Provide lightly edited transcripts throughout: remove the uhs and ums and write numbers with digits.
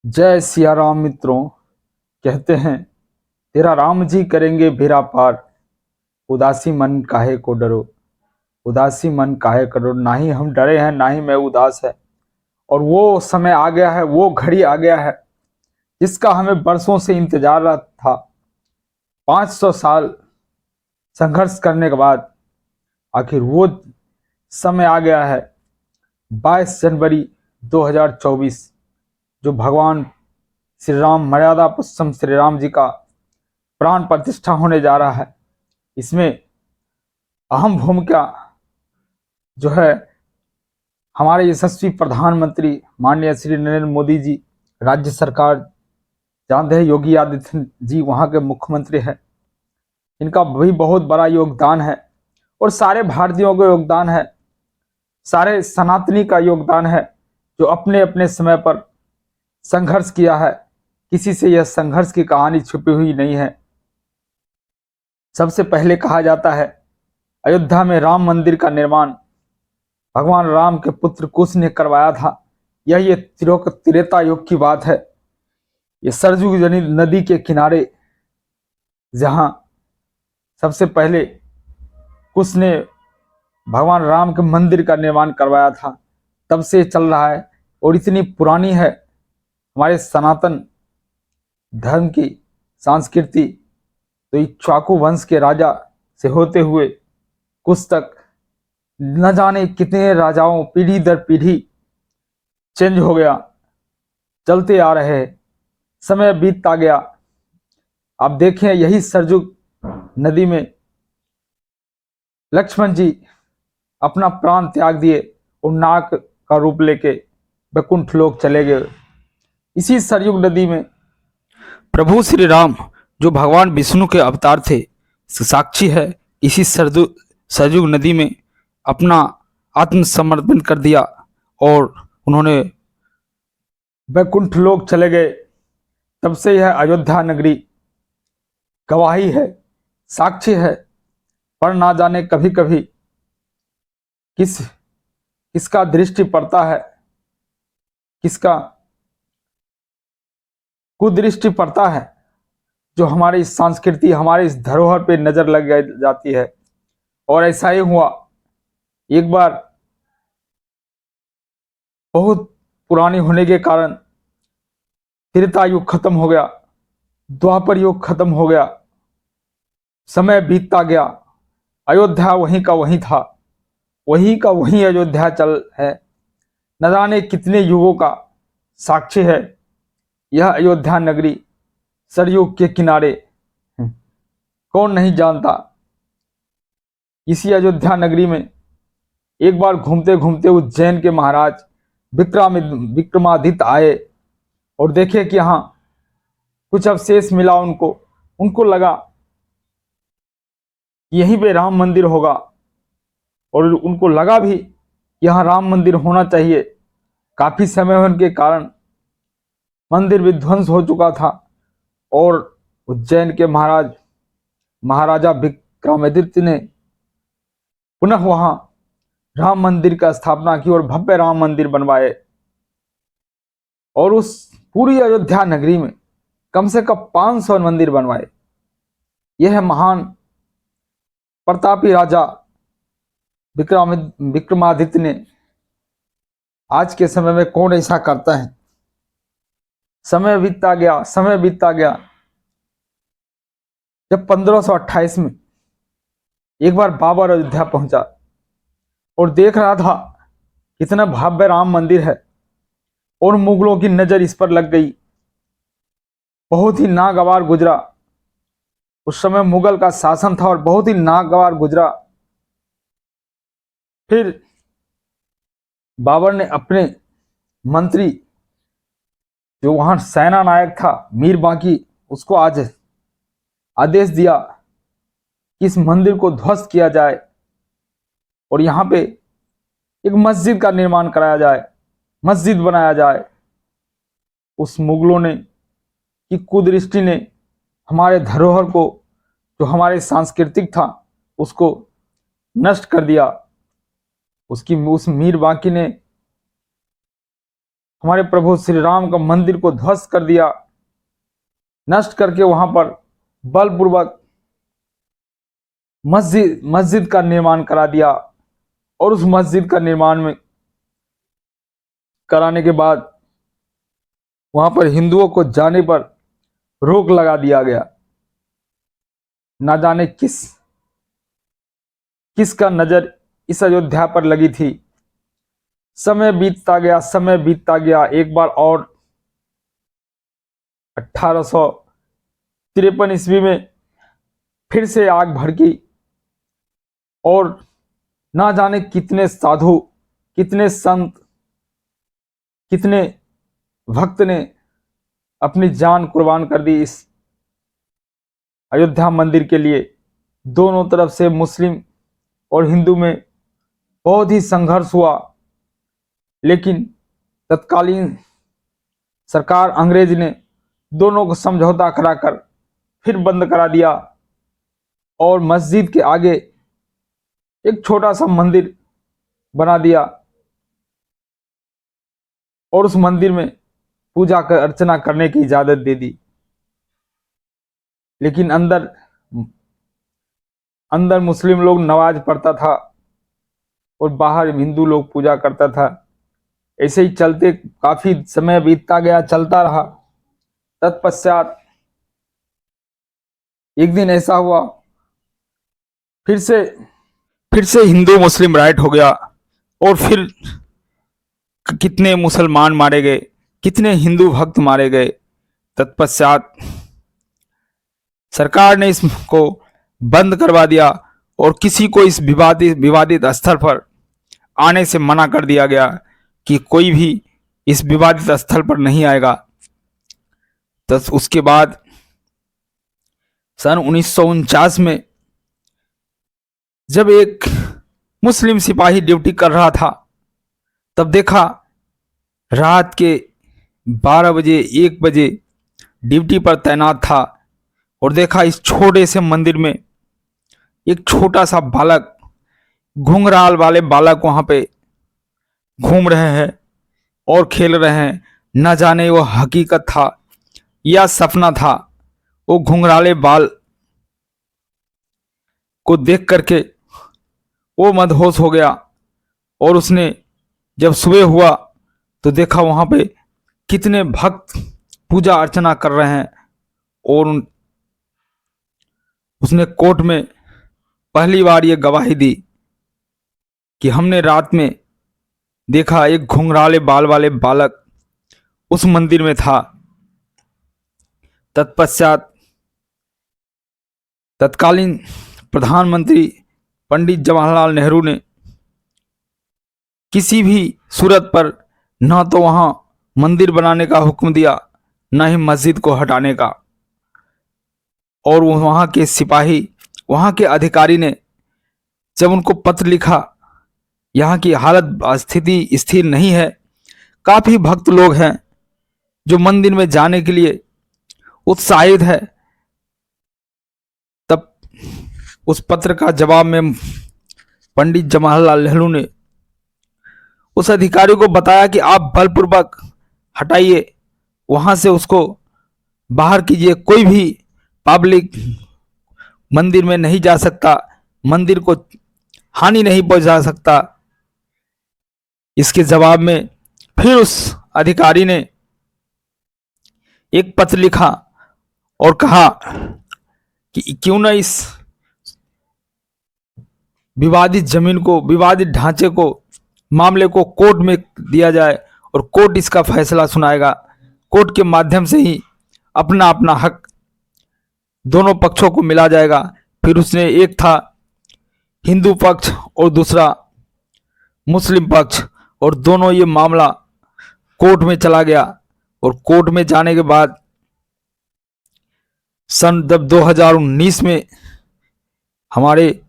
जय सिया राम मित्रों। कहते हैं तेरा राम जी करेंगे बेड़ा पार, उदासी मन काहे को डरो। उदासी मन काहे को डरो, ना ही हम डरे हैं ना ही मैं उदास है। और वो समय आ गया है, वो घड़ी आ गया है जिसका हमें बरसों से इंतजार था। 500 साल संघर्ष करने के बाद आखिर वो समय आ गया है। 22 जनवरी 2024 जो भगवान श्री राम, मर्यादा पुरुषोत्तम श्री राम जी का प्राण प्रतिष्ठा होने जा रहा है। इसमें अहम भूमिका जो है हमारे यशस्वी प्रधानमंत्री माननीय श्री नरेंद्र मोदी जी, राज्य सरकार जानते हैं योगी आदित्यनाथ जी वहां के मुख्यमंत्री हैं, इनका भी बहुत बड़ा योगदान है। और सारे भारतीयों का योगदान है, सारे सनातनी का योगदान है जो अपने अपने समय पर संघर्ष किया है। किसी से यह संघर्ष की कहानी छुपी हुई नहीं है। सबसे पहले कहा जाता है अयोध्या में राम मंदिर का निर्माण भगवान राम के पुत्र कुश ने करवाया था। ये त्रेता युग की बात है। ये सरजू नदी के किनारे जहां सबसे पहले कुश ने भगवान राम के मंदिर का निर्माण करवाया था, तब से चल रहा है। और इतनी पुरानी है हमारे सनातन धर्म की संस्कृति, तो इक्ष्वाकु वंश के राजा से होते हुए कुश तक न जाने कितने राजाओं पीढ़ी दर पीढ़ी चेंज हो गया, चलते आ रहे, समय बीतता गया। आप देखें यही सरजू नदी में लक्ष्मण जी अपना प्राण त्याग दिए और नाग का रूप लेके वैकुंठ लोक चले गए। इसी सरयुग नदी में प्रभु श्री राम जो भगवान विष्णु के अवतार थे, साक्षी है, इसी सरयुग नदी में अपना आत्मसमर्पण कर दिया और उन्होंने वैकुंठ लोक चले गए। तब से यह अयोध्या नगरी गवाही है, साक्षी है। पर ना जाने कभी कभी किसका दृष्टि पड़ता है, किसका कुदृष्टि पड़ता है, जो हमारी इस संस्कृति, हमारी इस धरोहर पे नजर लग जाती है। और ऐसा ही हुआ। एक बार बहुत पुरानी होने के कारण त्रेता युग खत्म हो गया, द्वापर युग खत्म हो गया, समय बीतता गया। अयोध्या वहीं का वहीं था, वहीं का वहीं अयोध्या चल है। न जाने कितने युगों का साक्षी है यह अयोध्या नगरी सरयुग के किनारे। कौन नहीं जानता। इसी अयोध्या नगरी में एक बार घूमते घूमते उज्जैन के महाराज विक्रमादित्य आए और देखे कि यहाँ कुछ अवशेष मिला। उनको लगा यहीं पे राम मंदिर होगा, और उनको लगा भी यहाँ राम मंदिर होना चाहिए। काफी समय होने के कारण मंदिर विध्वंस हो चुका था और उज्जैन के महाराजा विक्रमादित्य ने पुनः वहां राम मंदिर का स्थापना की और भव्य राम मंदिर बनवाए। और उस पूरी अयोध्या नगरी में कम से कम 500 मंदिर बनवाए। यह महान प्रतापी राजा विक्रमादित्य ने। आज के समय में कौन ऐसा करता है। समय बीतता गया, समय बीतता गया। जब 1528 में एक बार बाबर अयोध्या पहुंचा और देख रहा था कितना भव्य राम मंदिर है, और मुगलों की नजर इस पर लग गई। बहुत ही नागवार गुजरा। उस समय मुगल का शासन था और बहुत ही नागवार गुजरा। फिर बाबर ने अपने मंत्री, जो वहां सेना नायक था मीर बांकी, उसको आज आदेश दिया कि इस मंदिर को ध्वस्त किया जाए और यहाँ पे एक मस्जिद का निर्माण कराया जाए, मस्जिद बनाया जाए। उस मुगलों ने की कुदृष्टि ने हमारे धरोहर को, जो हमारे सांस्कृतिक था, उसको नष्ट कर दिया। उस मीर बांकी ने हमारे प्रभु श्री राम का मंदिर को ध्वस्त कर दिया, नष्ट करके वहां पर बलपूर्वक मस्जिद का निर्माण करा दिया। और उस मस्जिद का निर्माण में कराने के बाद वहां पर हिंदुओं को जाने पर रोक लगा दिया गया। ना जाने किसका नजर इस अयोध्या पर लगी थी। समय बीतता गया। एक बार और 1853 ईस्वी में फिर से आग भड़की और ना जाने कितने साधु, कितने संत, कितने भक्त ने अपनी जान कुर्बान कर दी इस अयोध्या मंदिर के लिए। दोनों तरफ से मुस्लिम और हिंदू में बहुत ही संघर्ष हुआ, लेकिन तत्कालीन सरकार अंग्रेज ने दोनों को समझौता कराकर फिर बंद करा दिया और मस्जिद के आगे एक छोटा सा मंदिर बना दिया और उस मंदिर में पूजा अर्चना करने की इजाजत दे दी। लेकिन अंदर मुस्लिम लोग नमाज पढ़ता था और बाहर हिंदू लोग पूजा करता था। ऐसे ही चलते काफी समय बीतता गया, चलता रहा। तत्पश्चात एक दिन ऐसा हुआ, फिर से हिंदू मुस्लिम राइट हो गया और फिर कितने मुसलमान मारे गए, कितने हिंदू भक्त मारे गए। तत्पश्चात सरकार ने इसको बंद करवा दिया और किसी को इस विवादित स्थल पर आने से मना कर दिया गया कि कोई भी इस विवादित स्थल पर नहीं आएगा। तो उसके बाद सन 1949 में जब एक मुस्लिम सिपाही ड्यूटी कर रहा था, तब देखा रात के 12 बजे 1 बजे ड्यूटी पर तैनात था और देखा इस छोटे से मंदिर में एक छोटा सा बालक, घुंघराल वाले बालक वहां पे घूम रहे हैं और खेल रहे हैं। न जाने वो हकीकत था या सपना था। वो घुंघराले बाल को देख करके वो मदहोश हो गया और उसने जब सुबह हुआ तो देखा वहां पे कितने भक्त पूजा अर्चना कर रहे हैं। और उसने कोर्ट में पहली बार ये गवाही दी कि हमने रात में देखा एक घुंघराले बाल वाले बालक उस मंदिर में था। तत्पश्चात तत्कालीन प्रधानमंत्री पंडित जवाहरलाल नेहरू ने किसी भी सूरत पर न तो वहां मंदिर बनाने का हुक्म दिया, न ही मस्जिद को हटाने का। और वहां के सिपाही, वहां के अधिकारी ने जब उनको पत्र लिखा, यहाँ की हालत स्थिति स्थिर नहीं है, काफी भक्त लोग हैं जो मंदिर में जाने के लिए उत्साहित है, तब उस पत्र का जवाब में पंडित जवाहरलाल नेहरू ने उस अधिकारी को बताया कि आप बलपूर्वक हटाइए, वहां से उसको बाहर कीजिए, कोई भी पब्लिक मंदिर में नहीं जा सकता, मंदिर को हानि नहीं पहुंचा सकता। इसके जवाब में फिर उस अधिकारी ने एक पत्र लिखा और कहा कि क्यों न इस विवादित जमीन को, विवादित ढांचे को, मामले को कोर्ट में दिया जाए और कोर्ट इसका फैसला सुनाएगा। कोर्ट के माध्यम से ही अपना अपना हक दोनों पक्षों को मिला जाएगा। फिर उसने, एक था हिंदू पक्ष और दूसरा मुस्लिम पक्ष, और दोनों ये मामला कोर्ट में चला गया। और कोर्ट में जाने के बाद सन 2019 में हमारे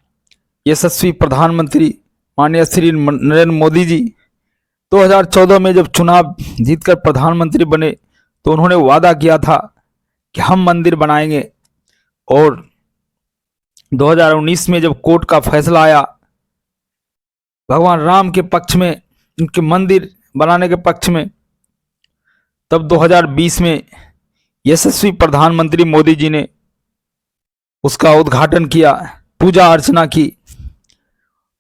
यशस्वी प्रधानमंत्री माननीय श्री नरेंद्र मोदी जी 2014 में जब चुनाव जीतकर प्रधानमंत्री बने तो उन्होंने वादा किया था कि हम मंदिर बनाएंगे। और 2019 में जब कोर्ट का फैसला आया भगवान राम के पक्ष में, उनके मंदिर बनाने के पक्ष में, तब 2020 में यशस्वी प्रधानमंत्री मोदी जी ने उसका उद्घाटन किया, पूजा अर्चना की।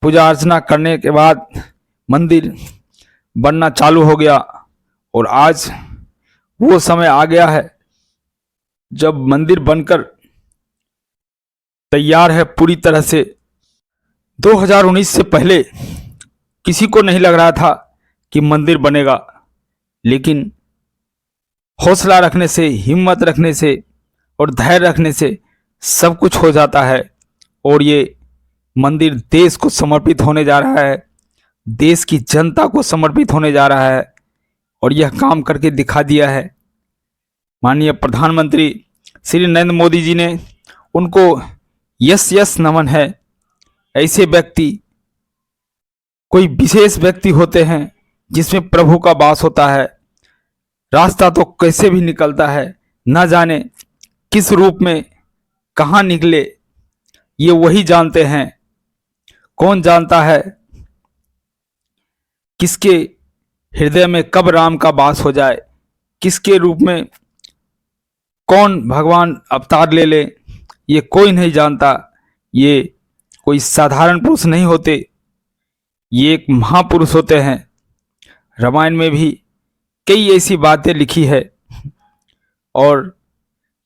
पूजा अर्चना करने के बाद मंदिर बनना चालू हो गया और आज वो समय आ गया है जब मंदिर बनकर तैयार है पूरी तरह से। 2019 से पहले किसी को नहीं लग रहा था कि मंदिर बनेगा, लेकिन हौसला रखने से, हिम्मत रखने से और धैर्य रखने से सब कुछ हो जाता है। और ये मंदिर देश को समर्पित होने जा रहा है, देश की जनता को समर्पित होने जा रहा है और यह काम करके दिखा दिया है। माननीय प्रधानमंत्री श्री नरेंद्र मोदी जी ने, उनको यस यस नमन है। ऐसे व्यक्ति कोई विशेष व्यक्ति होते हैं जिसमें प्रभु का वास होता है। रास्ता तो कैसे भी निकलता है, न जाने किस रूप में कहाँ निकले, ये वही जानते हैं। कौन जानता है किसके हृदय में कब राम का वास हो जाए, किसके रूप में कौन भगवान अवतार ले ले, ये कोई नहीं जानता। ये कोई साधारण पुरुष नहीं होते, ये एक महापुरुष होते हैं। रामायण में भी कई ऐसी बातें लिखी है और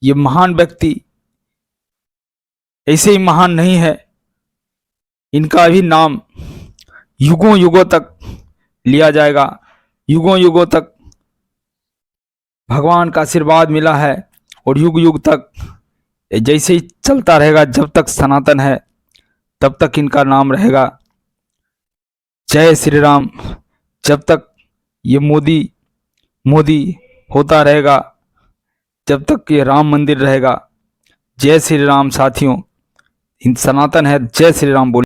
ये महान व्यक्ति ऐसे ही महान नहीं है, इनका भी नाम युगों युगों तक लिया जाएगा। युगों युगों तक भगवान का आशीर्वाद मिला है और युग युग तक जैसे ही चलता रहेगा। जब तक सनातन है तब तक इनका नाम रहेगा। जय श्री राम। जब तक ये मोदी होता रहेगा, जब तक ये राम मंदिर रहेगा। जय श्री राम साथियों, सनातन है। जय श्री राम बोल।